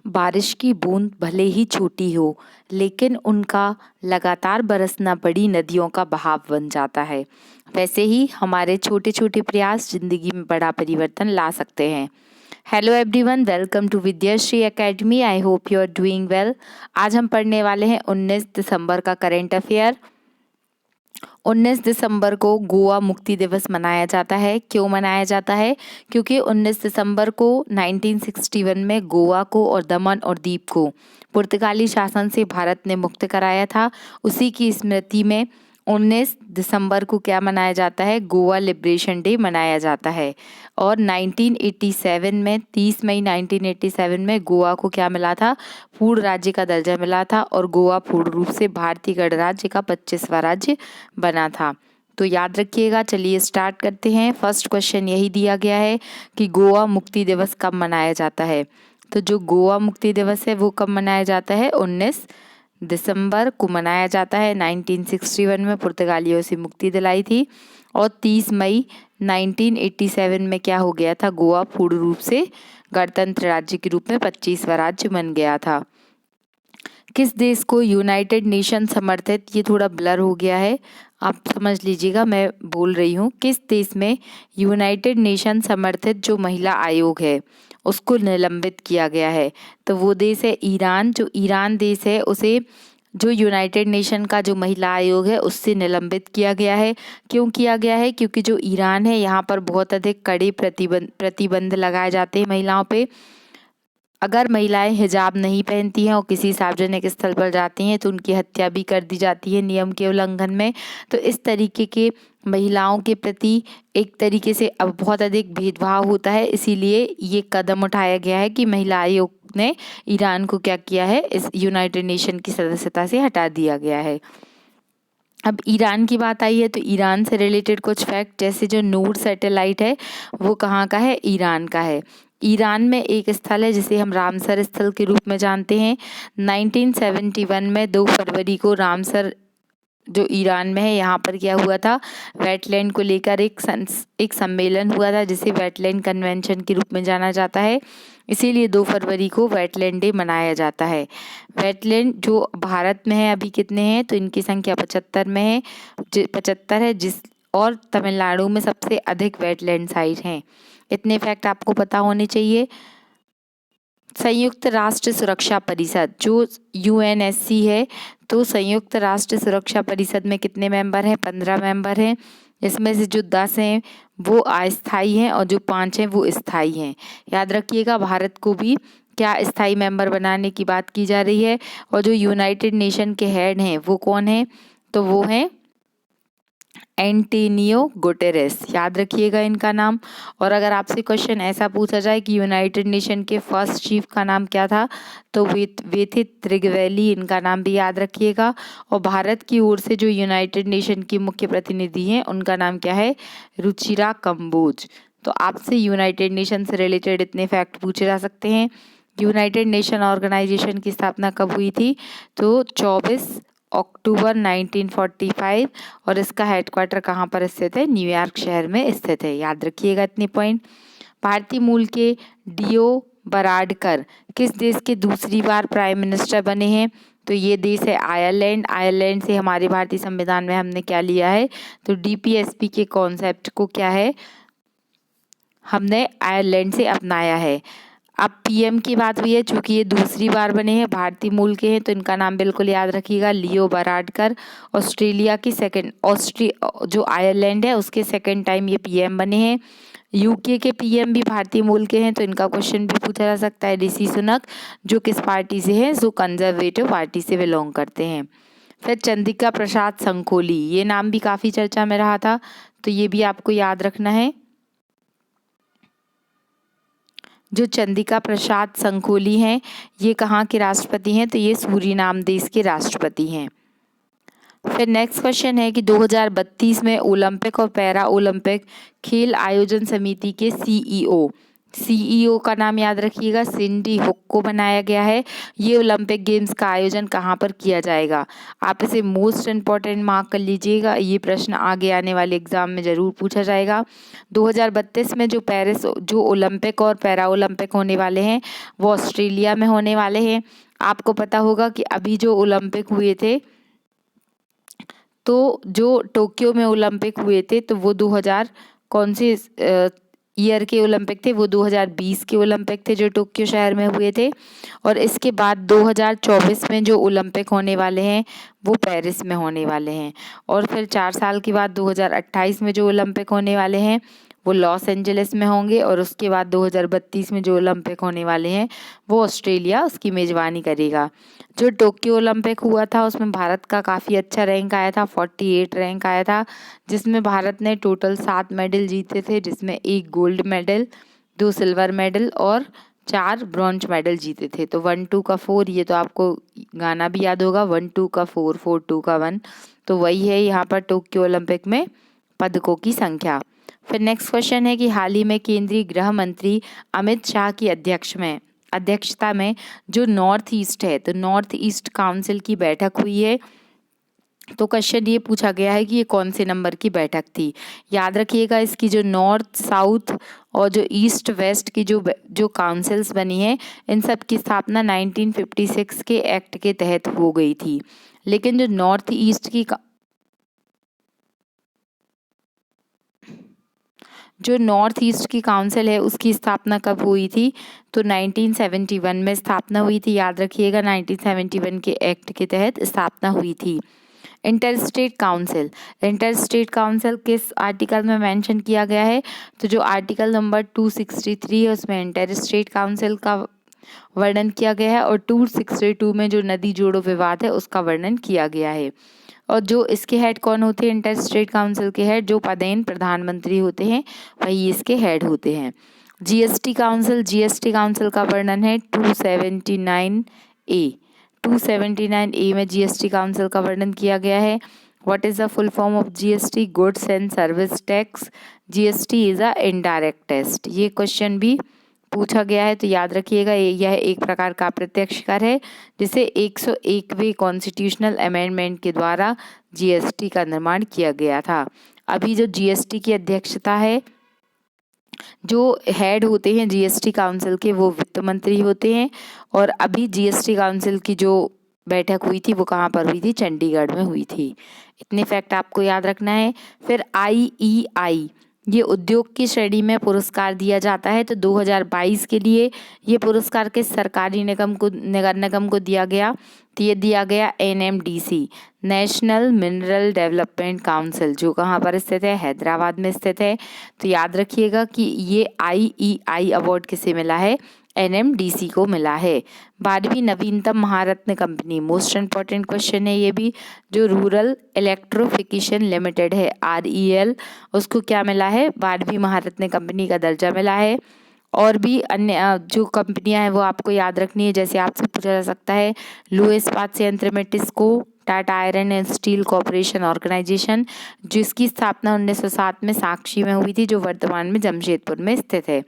बारिश की बूंद भले ही छोटी हो, लेकिन उनका लगातार बरसना बड़ी नदियों का बहाव बन जाता है। वैसे ही हमारे छोटे छोटे प्रयास जिंदगी में बड़ा परिवर्तन ला सकते हैं। Hello everyone, welcome to Vidyashree academy. I hope you are doing well. आज हम पढ़ने वाले हैं 19 दिसंबर का करंट अफेयर। 19 दिसंबर को गोवा मुक्ति दिवस मनाया जाता है। क्यों मनाया जाता है? क्योंकि 19 दिसंबर को 1961 में गोवा को और दमन और दीप को पुर्तगाली शासन से भारत ने मुक्त कराया था। उसी की स्मृति में 19 दिसंबर को क्या मनाया जाता है? गोवा लिबरेशन डे मनाया जाता है। और 1987 में 30 मई 1987 में गोवा को क्या मिला था? पूर्ण राज्य का दर्जा मिला था और गोवा पूर्ण रूप से भारतीय गणराज्य का 25वां राज्य बना था। तो याद रखिएगा। चलिए स्टार्ट करते हैं। फर्स्ट क्वेश्चन यही दिया गया है कि गोवा मुक्ति दिवस कब मनाया जाता है। तो जो गोवा मुक्ति दिवस है वो कब मनाया जाता है? 19 दिसंबर को मनाया जाता है। 1961 में पुर्तगालियों से मुक्ति दिलाई थी और 30 मई 1987 में क्या हो गया था? गोवा पूर्ण रूप से गणतंत्र राज्य के रूप में 25वां राज्य बन गया था। किस देश को यूनाइटेड नेशन समर्थित, ये थोड़ा ब्लर हो गया है, आप समझ लीजिएगा, मैं बोल रही हूँ किस देश में यूनाइटेड नेशन समर्थित जो महिला आयोग है उसको निलंबित किया गया है। तो वो देश है ईरान। जो ईरान देश है उसे जो यूनाइटेड नेशन का जो महिला आयोग है उससे निलंबित किया गया है। क्यों किया गया है? क्योंकि जो ईरान है यहाँ पर बहुत अधिक कड़े प्रतिबंध लगाए जाते हैं महिलाओं पे। अगर महिलाएं हिजाब नहीं पहनती हैं और किसी सार्वजनिक स्थल पर जाती हैं तो उनकी हत्या भी कर दी जाती है नियम के उल्लंघन में। तो इस तरीके के महिलाओं के प्रति एक तरीके से अब बहुत अधिक भेदभाव होता है, इसीलिए ये कदम उठाया गया है कि महिला आयोग ने ईरान को क्या किया है, इस यूनाइटेड नेशन की सदस्यता से हटा दिया गया है। अब ईरान की बात आई है तो ईरान से रिलेटेड कुछ फैक्ट, जैसे जो नूर सैटेलाइट है वो कहाँ का है? ईरान का है। ईरान में एक स्थल है जिसे हम रामसर स्थल के रूप में जानते हैं। 1971 में 2 फरवरी को रामसर जो ईरान में है यहाँ पर क्या हुआ था? वेटलैंड को लेकर एक सम्मेलन हुआ था जिसे वेटलैंड कन्वेंशन के रूप में जाना जाता है। इसीलिए 2 फरवरी को वेटलैंड डे मनाया जाता है। वेटलैंड जो भारत में है अभी कितने हैं? तो इनकी संख्या 75 में है, 75 है जिस और तमिलनाडु में सबसे अधिक वेटलैंड साइट हैं। इतने फैक्ट आपको पता होने चाहिए। संयुक्त राष्ट्र सुरक्षा परिषद जो यूएनएससी है, तो संयुक्त राष्ट्र सुरक्षा परिषद में कितने मेंबर हैं? 15 मेंबर हैं। इसमें से जो 10 हैं वो अस्थायी हैं और जो 5 हैं वो स्थायी हैं। याद रखिएगा, भारत को भी क्या स्थायी मेंबर बनाने की बात की जा रही है। और जो यूनाइटेड नेशन के हेड हैं वो कौन है? तो वो हैं एंटोनियो गुटेरेस। याद रखिएगा इनका नाम। और अगर आपसे क्वेश्चन ऐसा पूछा जाए कि यूनाइटेड नेशन के फर्स्ट चीफ का नाम क्या था, तो वे थे त्रिगवेली, इनका नाम भी याद रखिएगा। और भारत की ओर से जो यूनाइटेड नेशन की मुख्य प्रतिनिधि हैं उनका नाम क्या है? रुचिरा कंबोज। तो आपसे यूनाइटेड नेशन से रिलेटेड इतने फैक्ट पूछे जा सकते हैं। यूनाइटेड नेशन ऑर्गेनाइजेशन की स्थापना कब हुई थी? तो 24 अक्टूबर 1945। और इसका हेडक्वार्टर कहाँ पर स्थित है? न्यूयॉर्क शहर में स्थित है। याद रखिएगा इतने पॉइंट। भारतीय मूल के डीओ बराडकर किस देश के दूसरी बार प्राइम मिनिस्टर बने हैं? तो ये देश है आयरलैंड। आयरलैंड से हमारे भारतीय संविधान में हमने क्या लिया है? तो डीपीएसपी के कॉन्सेप्ट को क्या है, हमने आयरलैंड से अपनाया है। अब पीएम की बात हुई है, चूंकि ये दूसरी बार बने हैं, भारतीय मूल के हैं, तो इनका नाम बिल्कुल याद रखिएगा, लियो बराडकर। ऑस्ट्रेलिया की जो आयरलैंड है उसके सेकंड टाइम ये पीएम बने हैं। यूके के पीएम भी भारतीय मूल के हैं, तो इनका क्वेश्चन भी पूछा जा सकता है। ऋषि सुनक जो किस पार्टी से हैं? जो कंजर्वेटिव पार्टी से बिलोंग करते हैं। फिर चंद्रिका प्रसाद संखोली, ये नाम भी काफ़ी चर्चा में रहा था, तो ये भी आपको याद रखना है। जो चंद्रिका प्रसाद संखोली हैं ये कहाँ के राष्ट्रपति हैं? तो ये सूरीनाम देश के राष्ट्रपति हैं। फिर नेक्स्ट क्वेश्चन है कि 2032 में ओलंपिक और पैरा ओलंपिक खेल आयोजन समिति के सीईओ सीईओ का नाम याद रखिएगा, सिंडी हुक को बनाया गया है। ये ओलंपिक गेम्स का आयोजन कहाँ पर किया जाएगा? आप इसे मोस्ट इम्पॉर्टेंट मार्क कर लीजिएगा, ये प्रश्न आगे आने वाले एग्जाम में ज़रूर पूछा जाएगा। 2032 में जो पेरिस जो ओलंपिक और पैरा ओलंपिक होने वाले हैं वो ऑस्ट्रेलिया में होने वाले हैं। आपको पता होगा कि अभी जो ओलंपिक हुए थे, तो जो टोक्यो में ओलंपिक हुए थे, तो वो 2000 कौन से ईयर के ओलंपिक थे? वो 2020 के ओलंपिक थे जो टोक्यो शहर में हुए थे। और इसके बाद 2024 में जो ओलंपिक होने वाले हैं वो पेरिस में होने वाले हैं। और फिर 4 साल के बाद 2028 में जो ओलंपिक होने वाले हैं वो लॉस एंजलिस में होंगे। और उसके बाद 2032 में जो ओलंपिक होने वाले हैं वो ऑस्ट्रेलिया उसकी मेज़बानी करेगा। जो टोक्यो ओलंपिक हुआ था उसमें भारत का काफ़ी अच्छा रैंक आया था, 48 रैंक आया था, जिसमें भारत ने टोटल 7 मेडल जीते थे, जिसमें 1 गोल्ड मेडल, 2 सिल्वर मेडल और 4 ब्रॉन्ज मेडल जीते थे। तो 1 2 का 4, ये तो आपको गाना भी याद होगा, 1 2 का 4 4 2 का 1, तो वही है यहाँ पर टोक्यो ओलंपिक में पदकों की संख्या। फिर नेक्स्ट क्वेश्चन है कि हाल ही में केंद्रीय गृह मंत्री अमित शाह की अध्यक्षता में जो नॉर्थ ईस्ट है, तो नॉर्थ ईस्ट काउंसिल की बैठक हुई है। तो क्वेश्चन ये पूछा गया है कि ये कौन से नंबर की बैठक थी? याद रखिएगा, इसकी जो नॉर्थ साउथ और जो ईस्ट वेस्ट की जो काउंसिल्स बनी है, इन सब की स्थापना 1956 के एक्ट के तहत हो गई थी। लेकिन जो नॉर्थ ईस्ट की काउंसिल है उसकी स्थापना कब हुई थी? तो 1971 में स्थापना हुई थी। याद रखिएगा, 1971 के एक्ट के तहत स्थापना हुई थी। इंटर स्टेट काउंसिल किस आर्टिकल में मेंशन किया गया है? तो जो आर्टिकल नंबर 263 है उसमें इंटर स्टेट काउंसिल का वर्णन किया गया है। और 262 में जो नदी जोड़ो विवाद है उसका वर्णन किया गया है। और जो इसके हेड कौन होते हैं? इंटर स्टेट काउंसिल के हेड जो पदेन प्रधानमंत्री होते हैं वही इसके हेड होते हैं। जीएसटी काउंसिल का वर्णन है 279A में जीएसटी काउंसिल का वर्णन किया गया है। What is the full form of GST? Goods and service tax. GST is a indirect tax. ये क्वेश्चन भी पूछा गया है, तो याद रखिएगा यह एक प्रकार का अप्रत्यक्ष कर है जिसे 101वें कॉन्स्टिट्यूशनल अमेंडमेंट के द्वारा जीएसटी का निर्माण किया गया था। अभी जो जीएसटी की अध्यक्षता है, जो हेड होते हैं जीएसटी काउंसिल के वो वित्त मंत्री होते हैं। और अभी जीएसटी काउंसिल की जो बैठक हुई थी वो कहाँ पर हुई थी? चंडीगढ़ में हुई थी। इतने फैक्ट आपको याद रखना है। फिर IEI ये उद्योग की श्रेणी में पुरस्कार दिया जाता है। तो 2022 के लिए ये पुरस्कार किस सरकारी निगम को दिया गया? तो ये दिया गया NMDC, national mineral development council, जो कहाँ पर स्थित है? हैदराबाद में स्थित है। तो याद रखिएगा कि ये IEI अवार्ड किसे मिला है? NMDC को मिला है। 12वीं नवीनतम महारत्न कंपनी, मोस्ट इम्पॉर्टेंट क्वेश्चन है ये भी, जो रूरल इलेक्ट्रिफिकेशन लिमिटेड है REL, उसको क्या मिला है? 12वीं महारत्न कंपनी का दर्जा मिला है। और भी अन्य जो कंपनियां हैं वो आपको याद रखनी है। जैसे आपसे पूछा जा सकता है लोह इस्पात संयंत्र में TISCO, Tata iron and steel corporation organisation, जिसकी स्थापना 1907 में साक्षी में हुई थी, जो वर्तमान में जमशेदपुर में स्थित है।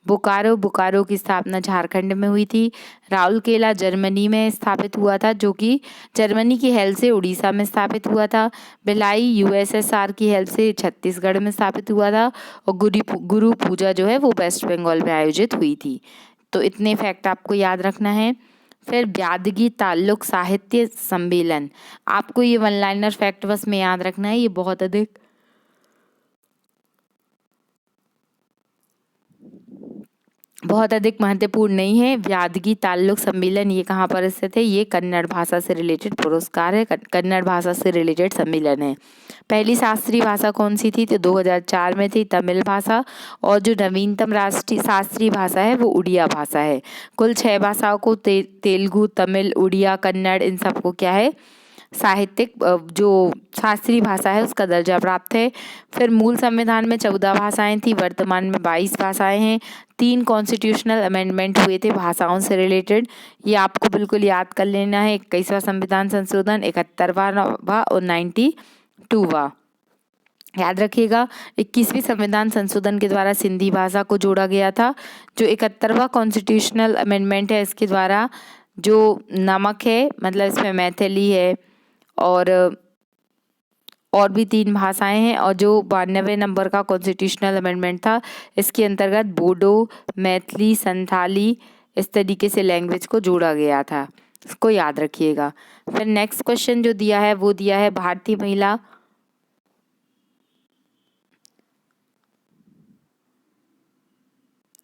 बोकारो की स्थापना झारखंड में हुई थी। राउरकेला जर्मनी में स्थापित हुआ था, जो कि जर्मनी की हेल्प से उड़ीसा में स्थापित हुआ था। भिलाई USSR की हेल्प से छत्तीसगढ़ में स्थापित हुआ था। और गुरु पूजा जो है वो वेस्ट बंगाल में आयोजित हुई थी। तो इतने फैक्ट आपको याद रखना है। फिर ब्यादगी ताल्लुक साहित्य सम्मेलन, आपको ये 1 लाइनर फैक्ट बस में याद रखना है, ये बहुत अधिक महत्वपूर्ण नहीं है। ब्यादगी ताल्लुक सम्मेलन ये कहाँ पर स्थित है? ये कन्नड़ भाषा से रिलेटेड पुरस्कार है, कन्नड़ भाषा से रिलेटेड सम्मेलन है। पहली शास्त्रीय भाषा कौन सी थी? तो 2004 में थी तमिल भाषा। और जो नवीनतम राष्ट्रीय शास्त्रीय भाषा है वो उड़िया भाषा है। कुल 6 भाषाओं को तेलुगु, तमिल, उड़िया, कन्नड़, इन सबको क्या है? साहित्यिक जो शास्त्रीय भाषा है उसका दर्जा प्राप्त है। फिर मूल संविधान में 14 भाषाएं थी, वर्तमान में 22 भाषाएं हैं। 3 कॉन्स्टिट्यूशनल अमेंडमेंट हुए थे भाषाओं से रिलेटेड, ये आपको बिल्कुल याद कर लेना है। 21वां संविधान संशोधन, 71वां और 92वां। याद रखिएगा 21वीं संविधान संशोधन के द्वारा सिंधी भाषा को जोड़ा गया था। जो 71वां कॉन्स्टिट्यूशनल अमेंडमेंट है, इसके द्वारा जो नमक है, मतलब इसमें मैथिली है और भी 3 भाषाएं हैं। और जो 92 नंबर का कॉन्स्टिट्यूशनल अमेंडमेंट था, इसके अंतर्गत बोडो, मैथिली, संथाली, इस तरीके से लैंग्वेज को जोड़ा गया था। इसको याद रखिएगा। फिर नेक्स्ट क्वेश्चन जो दिया है वो दिया है भारतीय महिला,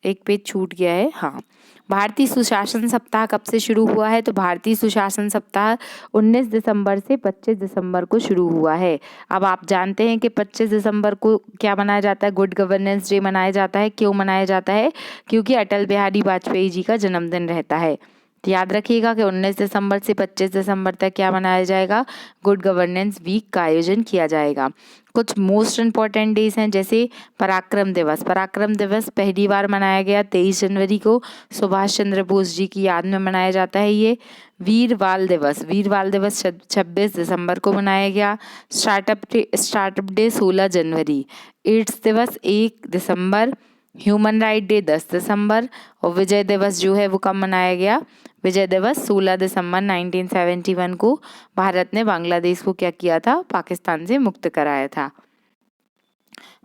एक पेज छूट गया है, हाँ। भारतीय सुशासन सप्ताह कब से शुरू हुआ है? तो भारतीय सुशासन सप्ताह 19 दिसंबर से 25 दिसंबर को शुरू हुआ है। अब आप जानते हैं कि 25 दिसंबर को क्या मनाया जाता है? गुड गवर्नेंस डे मनाया जाता है। क्यों मनाया जाता है? क्योंकि अटल बिहारी वाजपेयी जी का जन्मदिन रहता है। तो याद रखिएगा कि 19 दिसंबर से 25 दिसंबर तक क्या मनाया जाएगा? गुड गवर्नेंस वीक का आयोजन किया जाएगा। कुछ मोस्ट इम्पॉर्टेंट डेज हैं, जैसे पराक्रम दिवस। पराक्रम दिवस पहली बार मनाया गया 23 जनवरी को, सुभाष चंद्र बोस जी की याद में मनाया जाता है ये। वीर बाल दिवस, वीर बाल दिवस 26 दिसंबर को मनाया गया। स्टार्टअप डे 16 जनवरी। एड्स दिवस 1 दिसंबर। ह्यूमन राइट डे 10 दिसंबर। और विजय दिवस जो है वो कब मनाया गया? विजय दिवस 16 दिसंबर 1971 को भारत ने बांग्लादेश को क्या किया था? पाकिस्तान से मुक्त कराया था।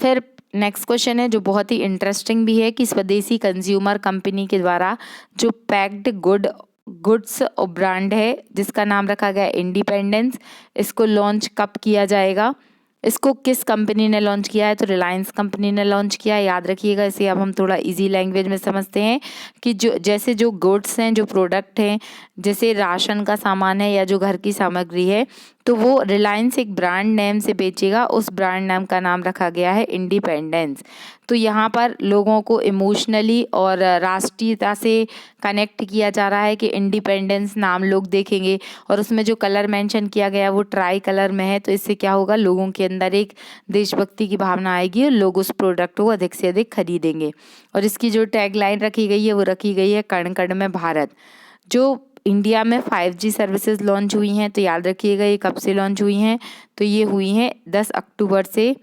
फिर नेक्स्ट क्वेश्चन है जो बहुत ही इंटरेस्टिंग भी है कि स्वदेशी कंज्यूमर कंपनी के द्वारा जो पैक्ड गुड्स ब्रांड है जिसका नाम रखा गया इंडिपेंडेंस, इसको लॉन्च कब किया जाएगा? इसको किस कंपनी ने लॉन्च किया है? तो रिलायंस कंपनी ने लॉन्च किया है। याद रखिएगा। इसे अब हम थोड़ा इजी लैंग्वेज में समझते हैं कि जो गुड्स हैं, जो प्रोडक्ट हैं, जैसे राशन का सामान है या जो घर की सामग्री है, तो वो रिलायंस एक ब्रांड नेम से बेचेगा। उस ब्रांड नेम का नाम रखा गया है इंडिपेंडेंस। तो यहाँ पर लोगों को इमोशनली और राष्ट्रीयता से कनेक्ट किया जा रहा है कि इंडिपेंडेंस नाम लोग देखेंगे और उसमें जो कलर मेंशन किया गया वो ट्राई कलर में है। तो इससे क्या होगा? लोगों के अंदर एक देशभक्ति की भावना आएगी और लोग उस प्रोडक्ट को अधिक से अधिक खरीदेंगे। और इसकी जो टैगलाइन रखी गई है वो रखी गई है कण कण में भारत। जो इंडिया में 5G सर्विसेज लॉन्च हुई हैं, तो याद रखिएगा ये कब से लॉन्च हुई हैं? तो ये हुई हैं 10 अक्टूबर से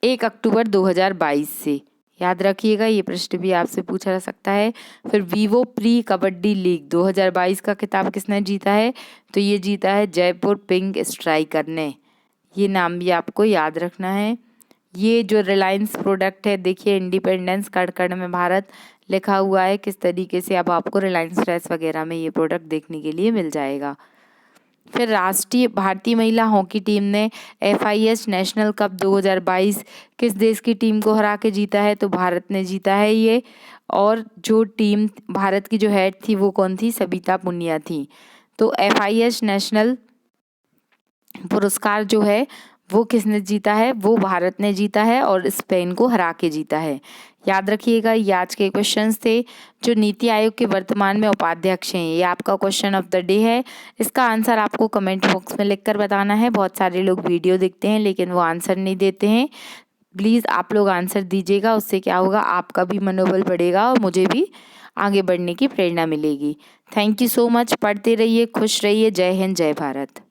1 अक्टूबर 2022 से। याद रखिएगा, ये प्रश्न भी आपसे पूछा जा सकता है। फिर वीवो प्री कबड्डी लीग 2022 का खिताब किसने जीता है? तो ये जीता है जयपुर पिंक स्ट्राइकर ने। ये नाम भी आपको याद रखना है। ये जो रिलायंस प्रोडक्ट है, देखिए इंडिपेंडेंस कण कण में भारत लिखा हुआ है। किस तरीके से अब आपको रिलायंस फ्रेश वगैरह में ये प्रोडक्ट देखने के लिए मिल जाएगा। फिर राष्ट्रीय भारतीय महिला हॉकी टीम ने FIH नेशनल कप 2022 किस देश की टीम को हरा के जीता है? तो भारत ने जीता है ये। और जो टीम भारत की जो हेड थी वो कौन थी? सबिता पुनिया थी। तो FIH नेशनल पुरस्कार जो है वो किसने जीता है? वो भारत ने जीता है और स्पेन को हरा के जीता है। याद रखिएगा, ये आज के क्वेश्चंस थे। जो नीति आयोग के वर्तमान में उपाध्यक्ष हैं, ये आपका क्वेश्चन ऑफ द डे है। इसका आंसर आपको कमेंट बॉक्स में लिखकर बताना है। बहुत सारे लोग वीडियो देखते हैं लेकिन वो आंसर नहीं देते हैं। प्लीज़ आप लोग आंसर दीजिएगा, उससे क्या होगा? आपका भी मनोबल बढ़ेगा और मुझे भी आगे बढ़ने की प्रेरणा मिलेगी। Thank you so much. पढ़ते रहिए, खुश रहिए। जय हिंद, जय भारत।